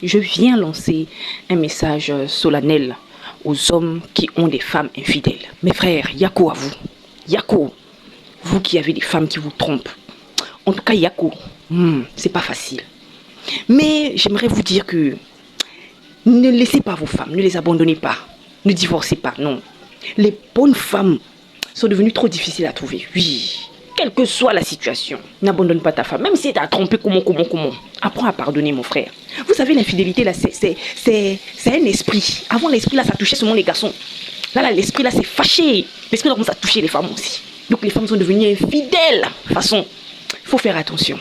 Je viens lancer un message solennel aux hommes qui ont des femmes infidèles. Mes frères, Yako à vous. Yako, vous qui avez des femmes qui vous trompent. En tout cas, Yako, c'est pas facile. Mais j'aimerais vous dire que ne laissez pas vos femmes, ne les abandonnez pas. Ne divorcez pas, non. Les bonnes femmes sont devenues trop difficiles à trouver. Oui, quelle que soit la situation, n'abandonne pas ta femme. Même si elle t'a trompé, comment. Apprends à pardonner, mon frère. Vous savez, l'infidélité, là, c'est un esprit. Avant, l'esprit, là, ça touchait seulement les garçons. Là, l'esprit, là, c'est fâché. L'esprit, là, commence à toucher les femmes aussi. Donc, les femmes sont devenues infidèles. De toute façon, il faut faire attention.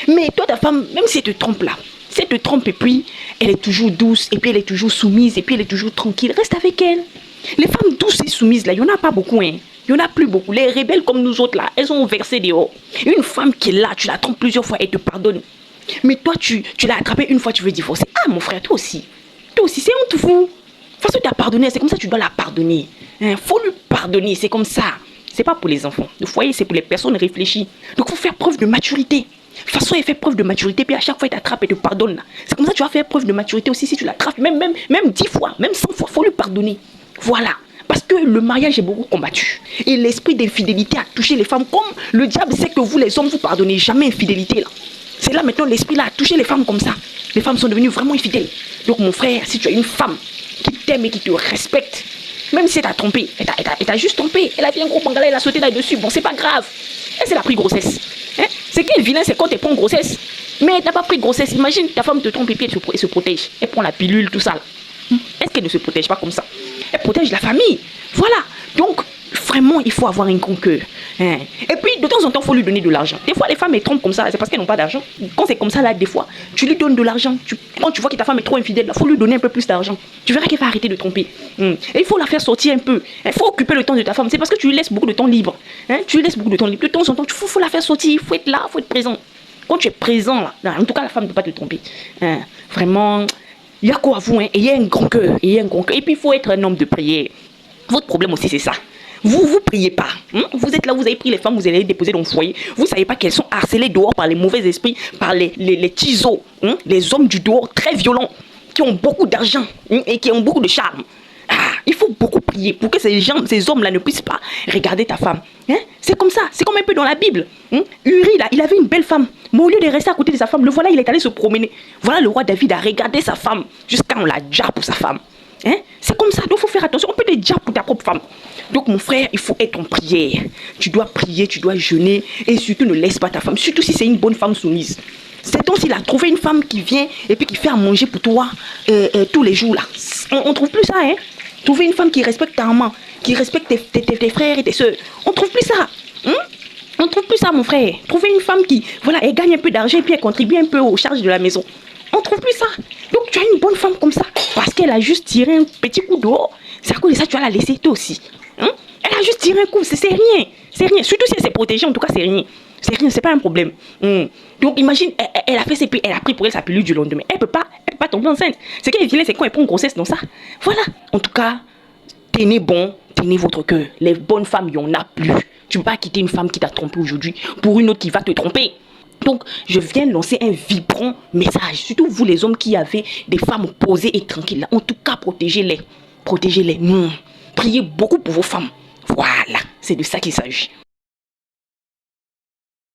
Mais toi, ta femme, même si elle te trompe là, si elle te trompe et puis elle est toujours douce, et puis elle est toujours soumise, et puis elle est toujours tranquille, reste avec elle. Les femmes douces et soumises là, il n'y en a pas beaucoup, hein. Il n'y en a plus beaucoup. Les rebelles comme nous autres là, elles sont versées dehors. Une femme qui est là, tu la trompes plusieurs fois, elle te pardonne. Mais toi, tu l'as attrapée une fois, tu veux divorcer. Ah, mon frère, toi aussi, c'est honte fou. De toute façon, tu as pardonné, c'est comme ça que tu dois la pardonner. Faut lui pardonner, c'est comme ça. C'est pas pour les enfants. Le foyer, c'est pour les personnes réfléchies. Donc, il faut faire preuve de maturité. De toute façon, elle fait preuve de maturité, puis à chaque fois, elle t'attrape et te pardonne. C'est comme ça que tu vas faire preuve de maturité aussi si tu l'attrapes, même 10 fois, même 100 fois, il faut lui pardonner. Voilà. Parce que le mariage est beaucoup combattu. Et l'esprit d'infidélité a touché les femmes. Comme le diable sait que vous, les hommes, vous pardonnez jamais infidélité. Là. C'est là maintenant, l'esprit là a touché les femmes comme ça. Les femmes sont devenues vraiment infidèles. Donc, mon frère, si tu as une femme qui t'aime et qui te respecte, même si elle t'a trompé, elle t'a juste trompé. Elle a fait un gros bangala, elle a sauté là-dessus. Bon, c'est pas grave. Elle a pris grossesse. Hein? C'est qui est vilain, c'est quand elle prend grossesse. Mais elle n'a pas pris grossesse. Imagine, ta femme te trompe et puis elle se protège. Elle prend la pilule, tout ça. Là. Est-ce qu'elle ne se protège pas comme ça? Elle protège la famille. Voilà. Donc, vraiment, il faut avoir un grand cœur. Hein? Et puis, de temps en temps, il faut lui donner de l'argent. Des fois, les femmes, elles trompent comme ça. C'est parce qu'elles n'ont pas d'argent. Quand c'est comme ça, là, des fois, tu lui donnes de l'argent. Quand tu vois que ta femme est trop infidèle, il faut lui donner un peu plus d'argent. Tu verras qu'elle va arrêter de tromper. Et il faut la faire sortir un peu. Il faut occuper le temps de ta femme. C'est parce que tu lui laisses beaucoup de temps libre. Hein? Tu lui laisses beaucoup de temps libre. De temps en temps, il faut la faire sortir. Il faut être là, il faut être présent. Quand tu es présent, là, en tout cas, la femme ne peut pas te tromper. Hein? Vraiment, il y a quoi à vous, hein? Ayez un grand cœur. Et puis, il faut être un homme de prière. Votre problème aussi, c'est ça. Vous priez pas. Vous êtes là, vous avez pris les femmes, vous allez les déposer dans le foyer. Vous ne savez pas qu'elles sont harcelées dehors par les mauvais esprits, par les tisos, les hommes du dehors très violents, qui ont beaucoup d'argent et qui ont beaucoup de charme. Il faut beaucoup prier pour que ces hommes-là ne puissent pas regarder ta femme. C'est comme ça, c'est comme un peu dans la Bible. Uri, là, il avait une belle femme. Mais au lieu de rester à côté de sa femme, le voilà, il est allé se promener. Voilà, le roi David a regardé sa femme jusqu'à on l'a déjà pour sa femme. C'est comme ça, donc il faut faire attention. On peut te dire pour ta propre femme. Donc mon frère, il faut être en prière. Tu dois prier, tu dois jeûner. Et surtout ne laisse pas ta femme, surtout si c'est une bonne femme soumise. C'est donc s'il a trouvé une femme qui vient et puis qui fait à manger pour toi tous les jours là. On trouve plus ça, hein. Trouver une femme qui respecte ta maman, qui respecte tes frères et tes soeurs. On trouve plus ça. On trouve plus ça, mon frère. Trouver une femme qui, voilà, elle gagne un peu d'argent et puis elle contribue un peu aux charges de la maison. On trouve plus ça. Donc tu as une bonne femme comme ça parce qu'elle a juste tiré un petit coup d'eau. C'est à cause de ça que tu vas la laisser toi aussi. Elle a juste tiré un coup, c'est rien. C'est rien. Surtout si elle s'est protégée, en tout cas, c'est rien. C'est rien, c'est pas un problème. Donc imagine, elle a fait ses pilles, elle a pris pour elle sa pilule du lendemain. Elle peut pas tomber enceinte. C'est qu'elle est vilaine, c'est quand elle prend une grossesse dans ça. Voilà. En tout cas, tenez bon, tenez votre cœur. Les bonnes femmes, il n'y en a plus. Tu ne peux pas quitter une femme qui t'a trompé aujourd'hui pour une autre qui va te tromper. Donc, je viens de lancer un vibrant message. Surtout vous les hommes qui avez des femmes posées et tranquilles. En tout cas, protégez-les. Protégez-les. Priez beaucoup pour vos femmes. Voilà, c'est de ça qu'il s'agit.